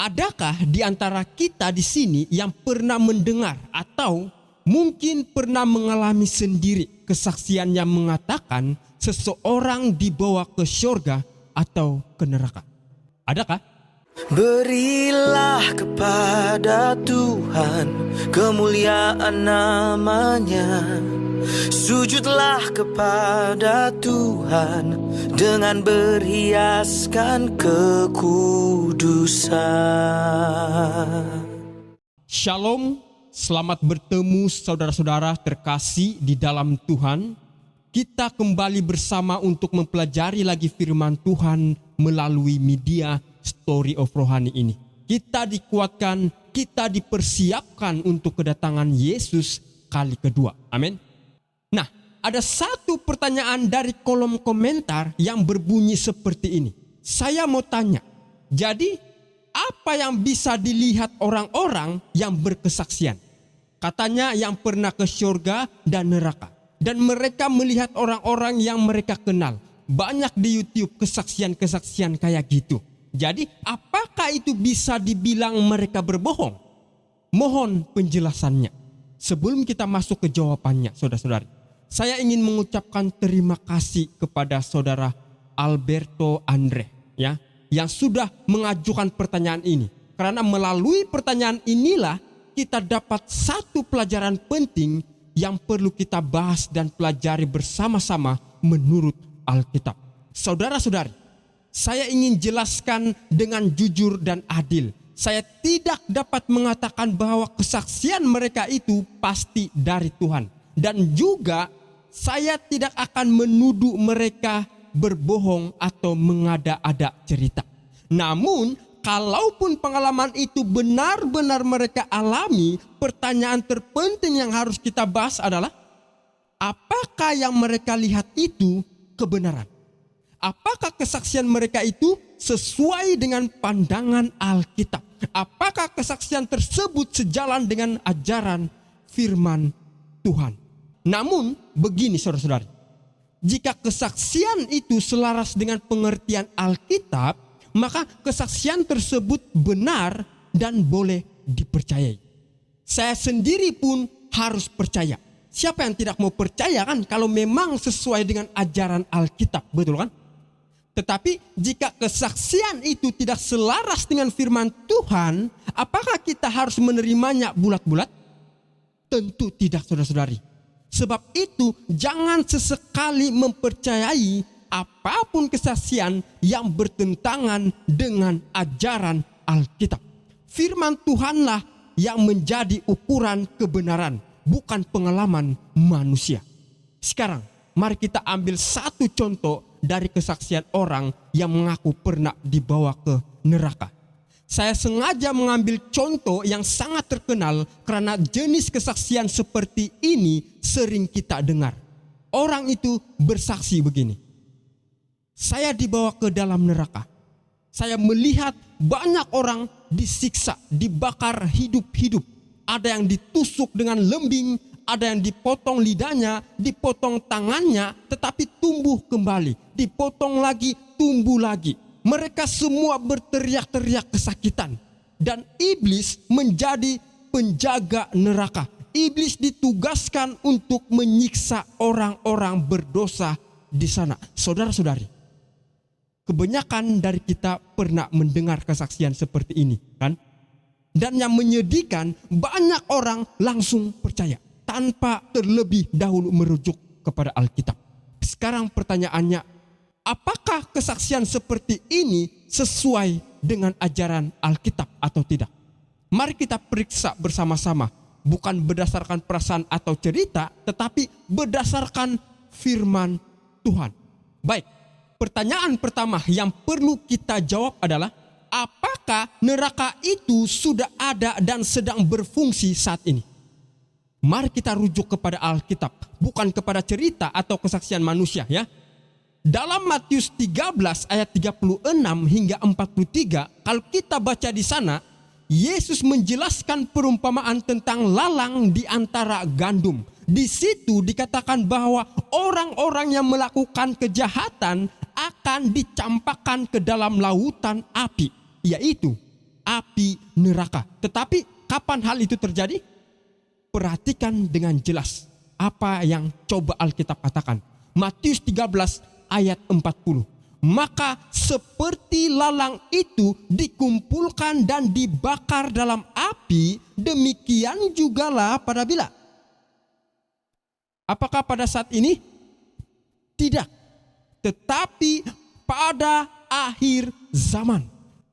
Adakah di antara kita di sini yang pernah mendengar atau mungkin pernah mengalami sendiri kesaksian yang mengatakan seseorang dibawa ke surga atau ke neraka? Adakah? Berilah kepada Tuhan kemuliaan namanya. Sujudlah kepada Tuhan dengan berhiaskan kekudusan. Shalom, selamat bertemu saudara-saudara terkasih di dalam Tuhan. Kita kembali bersama untuk mempelajari lagi firman Tuhan melalui media Story of Rohani ini. Kita dikuatkan, kita dipersiapkan untuk kedatangan Yesus kali kedua. Amin. Nah, ada satu pertanyaan dari kolom komentar yang berbunyi seperti ini. Saya mau tanya, jadi apa yang bisa dilihat orang-orang yang berkesaksian? Katanya yang pernah ke surga dan neraka. Dan mereka melihat orang-orang yang mereka kenal. Banyak di YouTube kesaksian-kesaksian kayak gitu. Jadi apakah itu bisa dibilang mereka berbohong? Mohon penjelasannya. Sebelum kita masuk ke jawabannya, saudara-saudari, saya ingin mengucapkan terima kasih kepada saudara Alberto Andre, ya, yang sudah mengajukan pertanyaan ini. Karena melalui pertanyaan inilah kita dapat satu pelajaran penting yang perlu kita bahas dan pelajari bersama-sama menurut Alkitab. Saudara-saudari, saya ingin jelaskan dengan jujur dan adil. Saya tidak dapat mengatakan bahwa kesaksian mereka itu pasti dari Tuhan. Dan juga saya tidak akan menuduh mereka berbohong atau mengada-ada cerita. Namun, kalaupun pengalaman itu benar-benar mereka alami, pertanyaan terpenting yang harus kita bahas adalah, apakah yang mereka lihat itu kebenaran? Apakah kesaksian mereka itu sesuai dengan pandangan Alkitab? Apakah kesaksian tersebut sejalan dengan ajaran firman Tuhan? Namun begini saudara-saudari, jika kesaksian itu selaras dengan pengertian Alkitab, maka kesaksian tersebut benar dan boleh dipercayai. Saya sendiri pun harus percaya. Siapa yang tidak mau percaya kan kalau memang sesuai dengan ajaran Alkitab, betul kan? Tetapi jika kesaksian itu tidak selaras dengan firman Tuhan, apakah kita harus menerimanya bulat-bulat? Tentu tidak, saudara-saudari. Sebab itu jangan sesekali mempercayai apapun kesaksian yang bertentangan dengan ajaran Alkitab. Firman Tuhanlah yang menjadi ukuran kebenaran, bukan pengalaman manusia. Sekarang, mari kita ambil satu contoh dari kesaksian orang yang mengaku pernah dibawa ke neraka. Saya sengaja mengambil contoh yang sangat terkenal karena jenis kesaksian seperti ini sering kita dengar. Orang itu bersaksi begini, saya dibawa ke dalam neraka. Saya melihat banyak orang disiksa, dibakar hidup-hidup. Ada yang ditusuk dengan lembing, ada yang dipotong lidahnya, dipotong tangannya, tetapi tumbuh kembali. Dipotong lagi, tumbuh lagi. Mereka semua berteriak-teriak kesakitan. Dan iblis menjadi penjaga neraka. Iblis ditugaskan untuk menyiksa orang-orang berdosa di sana. Saudara-saudari, kebanyakan dari kita pernah mendengar kesaksian seperti ini, kan? Dan yang menyedihkan, banyak orang langsung percaya tanpa terlebih dahulu merujuk kepada Alkitab. Sekarang pertanyaannya, apakah kesaksian seperti ini sesuai dengan ajaran Alkitab atau tidak? Mari kita periksa bersama-sama, bukan berdasarkan perasaan atau cerita, tetapi berdasarkan firman Tuhan. Baik, pertanyaan pertama yang perlu kita jawab adalah, apakah neraka itu sudah ada dan sedang berfungsi saat ini? Mari kita rujuk kepada Alkitab, bukan kepada cerita atau kesaksian manusia, ya. Dalam Matius 13 ayat 36 hingga 43, kalau kita baca di sana, Yesus menjelaskan perumpamaan tentang lalang di antara gandum. Di situ dikatakan bahwa orang-orang yang melakukan kejahatan akan dicampakkan ke dalam lautan api, yaitu api neraka. Tetapi kapan hal itu terjadi? Perhatikan dengan jelas apa yang coba Alkitab katakan. Matius 13 ayat 40. Maka seperti lalang itu dikumpulkan dan dibakar dalam api, demikian jugalah pada bila. Apakah pada saat ini? Tidak. Tetapi pada akhir zaman.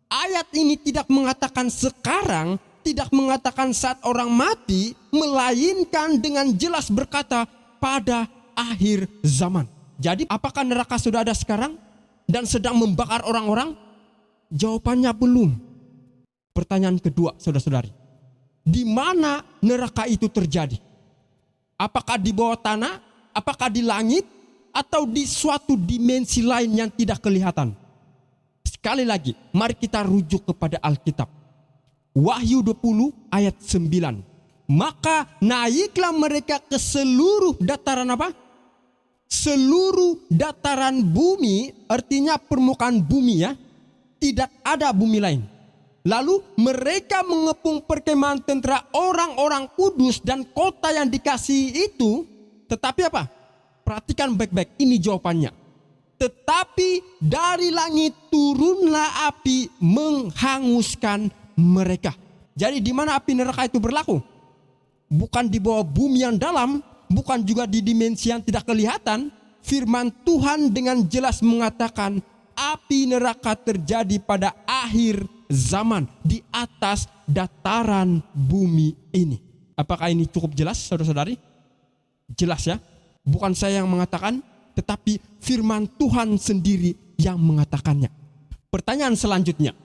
Ayat ini tidak mengatakan sekarang, tidak mengatakan saat orang mati, melainkan dengan jelas berkata pada akhir zaman. Jadi apakah neraka sudah ada sekarang dan sedang membakar orang-orang? Jawabannya belum. Pertanyaan kedua, saudara-saudari. Di mana neraka itu terjadi? Apakah di bawah tanah? Apakah di langit? Atau di suatu dimensi lain yang tidak kelihatan? Sekali lagi, mari kita rujuk kepada Alkitab. Wahyu 20 ayat 9. Maka naiklah mereka ke seluruh dataran apa? Seluruh dataran bumi, artinya permukaan bumi ya. Tidak ada bumi lain. Lalu mereka mengepung perkemahan tentara orang-orang kudus dan kota yang dikasihi itu. Tetapi apa? Perhatikan baik-baik, ini jawabannya. Tetapi dari langit turunlah api menghanguskan mereka. Jadi di mana api neraka itu berlaku? Bukan di bawah bumi yang dalam, bukan juga di dimensi yang tidak kelihatan. Firman Tuhan dengan jelas mengatakan api neraka terjadi pada akhir zaman di atas dataran bumi ini. Apakah ini cukup jelas, saudara-saudari? Jelas ya? Bukan saya yang mengatakan, tetapi firman Tuhan sendiri yang mengatakannya. Pertanyaan selanjutnya,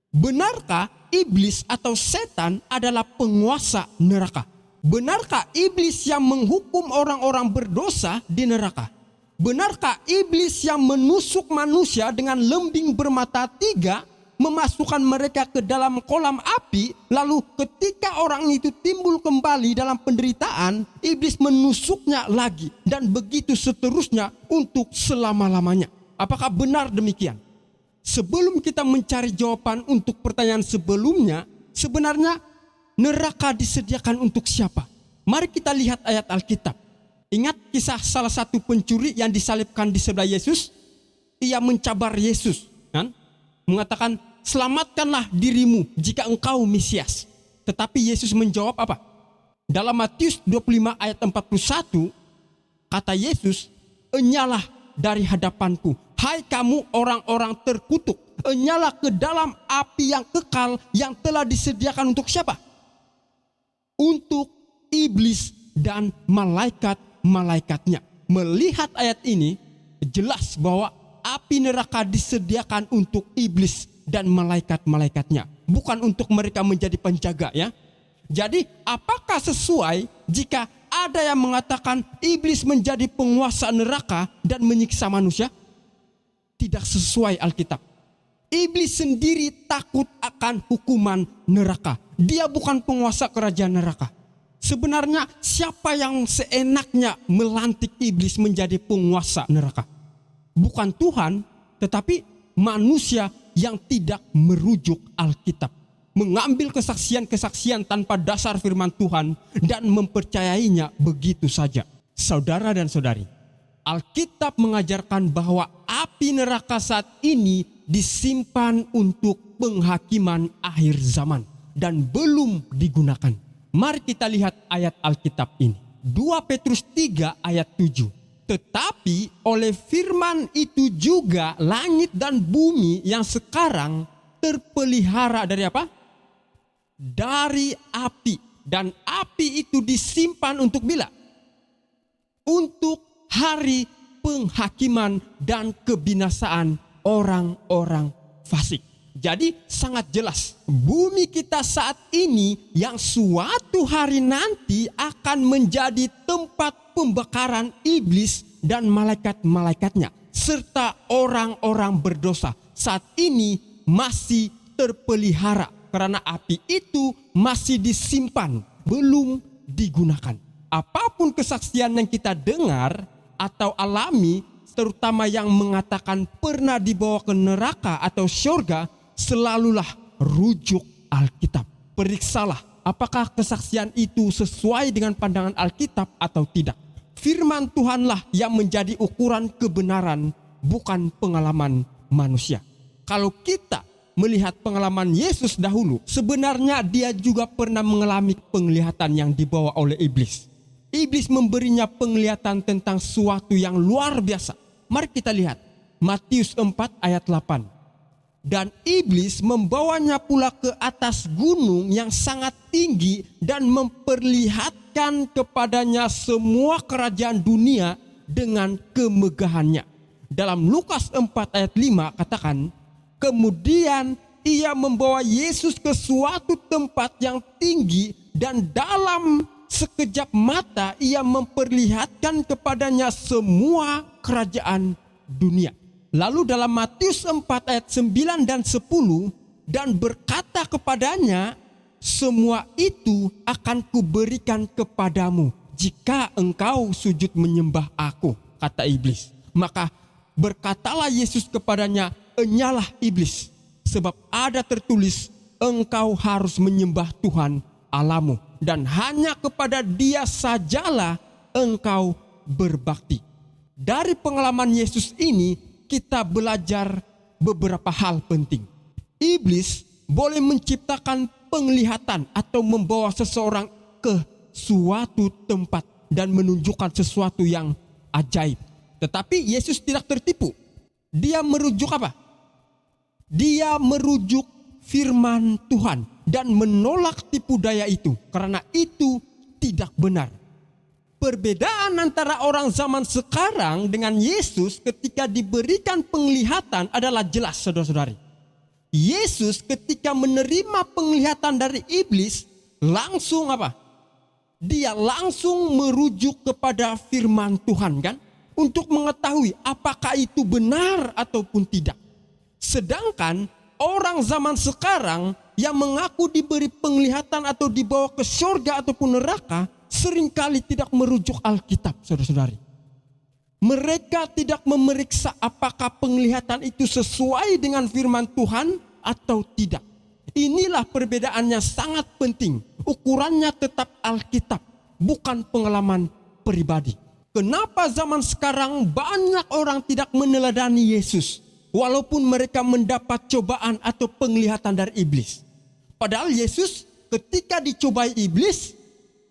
benarkah iblis atau setan adalah penguasa neraka? Benarkah iblis yang menghukum orang-orang berdosa di neraka? Benarkah iblis yang menusuk manusia dengan lembing bermata 3, memasukkan mereka ke dalam kolam api, lalu ketika orang itu timbul kembali dalam penderitaan, iblis menusuknya lagi, dan begitu seterusnya untuk selama-lamanya? Apakah benar demikian? Sebelum kita mencari jawaban untuk pertanyaan sebelumnya, sebenarnya neraka disediakan untuk siapa? Mari kita lihat ayat Alkitab. Ingat kisah salah satu pencuri yang disalibkan di sebelah Yesus? Ia mencabar Yesus, kan? Mengatakan, selamatkanlah dirimu jika engkau Mesias. Tetapi Yesus menjawab apa? Dalam Matius 25 ayat 41, kata Yesus, enyalah dari hadapanku, hai kamu orang-orang terkutuk, enyalah ke dalam api yang kekal yang telah disediakan untuk siapa? Untuk iblis dan malaikat-malaikatnya. Melihat ayat ini, jelas bahwa api neraka disediakan untuk iblis dan malaikat-malaikatnya, bukan untuk mereka menjadi penjaga ya. Jadi apakah sesuai jika ada yang mengatakan iblis menjadi penguasa neraka dan menyiksa manusia? Tidak sesuai Alkitab. Iblis sendiri takut akan hukuman neraka. Dia bukan penguasa kerajaan neraka. Sebenarnya siapa yang seenaknya melantik iblis menjadi penguasa neraka? Bukan Tuhan, tetapi manusia yang tidak merujuk Alkitab, mengambil kesaksian-kesaksian tanpa dasar firman Tuhan dan mempercayainya begitu saja. Saudara dan saudari, Alkitab mengajarkan bahwa api neraka saat ini disimpan untuk penghakiman akhir zaman dan belum digunakan. Mari kita lihat ayat Alkitab ini. 2 Petrus 3 ayat 7. Tetapi oleh firman itu juga langit dan bumi yang sekarang terpelihara dari apa? Dari api. Dan api itu disimpan untuk bila? Untuk hari penghakiman dan kebinasaan orang-orang fasik. Jadi sangat jelas, bumi kita saat ini yang suatu hari nanti akan menjadi tempat pembakaran iblis dan malaikat-malaikatnya serta orang-orang berdosa. Saat ini masih terpelihara karena api itu masih disimpan, belum digunakan. Apapun kesaksian yang kita dengar atau alami, terutama yang mengatakan pernah dibawa ke neraka atau surga, selalulah rujuk Alkitab. Periksalah apakah kesaksian itu sesuai dengan pandangan Alkitab atau tidak. Firman Tuhanlah yang menjadi ukuran kebenaran, bukan pengalaman manusia. Kalau kita melihat pengalaman Yesus dahulu, sebenarnya dia juga pernah mengalami penglihatan yang dibawa oleh iblis. Iblis memberinya penglihatan tentang suatu yang luar biasa. Mari kita lihat Matius 4 ayat 8. Dan iblis membawanya pula ke atas gunung yang sangat tinggi dan memperlihatkan kepadanya semua kerajaan dunia dengan kemegahannya. Dalam Lukas 4 ayat 5 katakan, kemudian ia membawa Yesus ke suatu tempat yang tinggi dan dalam sekejap mata ia memperlihatkan kepadanya semua kerajaan dunia. Lalu dalam Matius 4 ayat 9 dan 10, dan berkata kepadanya, semua itu akan kuberikan kepadamu jika engkau sujud menyembah aku, kata iblis. Maka berkatalah Yesus kepadanya, enyalah iblis, sebab ada tertulis, engkau harus menyembah Tuhan Allahmu, dan hanya kepada Dia sajalah engkau berbakti. Dari pengalaman Yesus ini, kita belajar beberapa hal penting. Iblis boleh menciptakan penglihatan atau membawa seseorang ke suatu tempat dan menunjukkan sesuatu yang ajaib. Tetapi Yesus tidak tertipu. Dia merujuk apa? Dia merujuk firman Tuhan dan menolak tipu daya itu, karena itu tidak benar. Perbedaan antara orang zaman sekarang dengan Yesus ketika diberikan penglihatan adalah jelas, saudara-saudari. Yesus ketika menerima penglihatan dari iblis, langsung apa? Dia langsung merujuk kepada firman Tuhan, kan? Untuk mengetahui apakah itu benar ataupun tidak. Sedangkan orang zaman sekarang yang mengaku diberi penglihatan atau dibawa ke surga ataupun neraka, seringkali tidak merujuk Alkitab, saudara-saudari. Mereka tidak memeriksa apakah penglihatan itu sesuai dengan firman Tuhan atau tidak. Inilah perbedaannya sangat penting. Ukurannya tetap Alkitab, bukan pengalaman pribadi. Kenapa zaman sekarang banyak orang tidak meneladani Yesus, walaupun mereka mendapat cobaan atau penglihatan dari iblis? Padahal Yesus ketika dicobai iblis,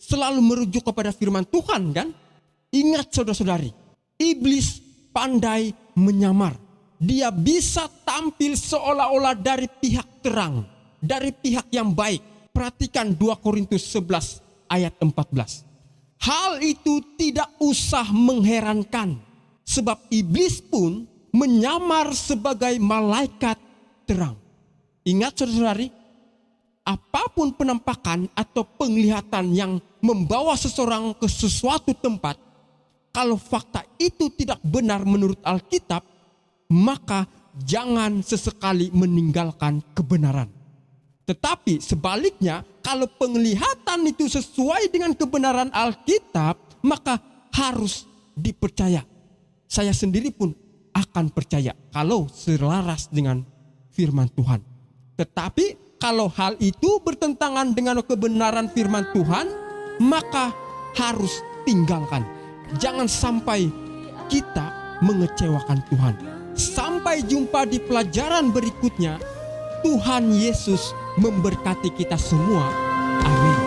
selalu merujuk kepada firman Tuhan, kan? Ingat saudara-saudari, iblis pandai menyamar. Dia bisa tampil seolah-olah dari pihak terang, dari pihak yang baik. Perhatikan 2 Korintus 11 ayat 14. Hal itu tidak usah mengherankan, sebab iblis pun menyamar sebagai malaikat terang. Ingat saudara-saudari, apapun penampakan atau penglihatan yang membawa seseorang ke sesuatu tempat, kalau fakta itu tidak benar menurut Alkitab, maka jangan sesekali meninggalkan kebenaran. Tetapi sebaliknya, kalau penglihatan itu sesuai dengan kebenaran Alkitab, maka harus dipercaya. Saya sendiri pun akan percaya kalau selaras dengan firman Tuhan. Tetapi kalau hal itu bertentangan dengan kebenaran firman Tuhan, maka harus tinggalkan. Jangan sampai kita mengecewakan Tuhan. Sampai jumpa di pelajaran berikutnya. Tuhan Yesus memberkati kita semua. Amin.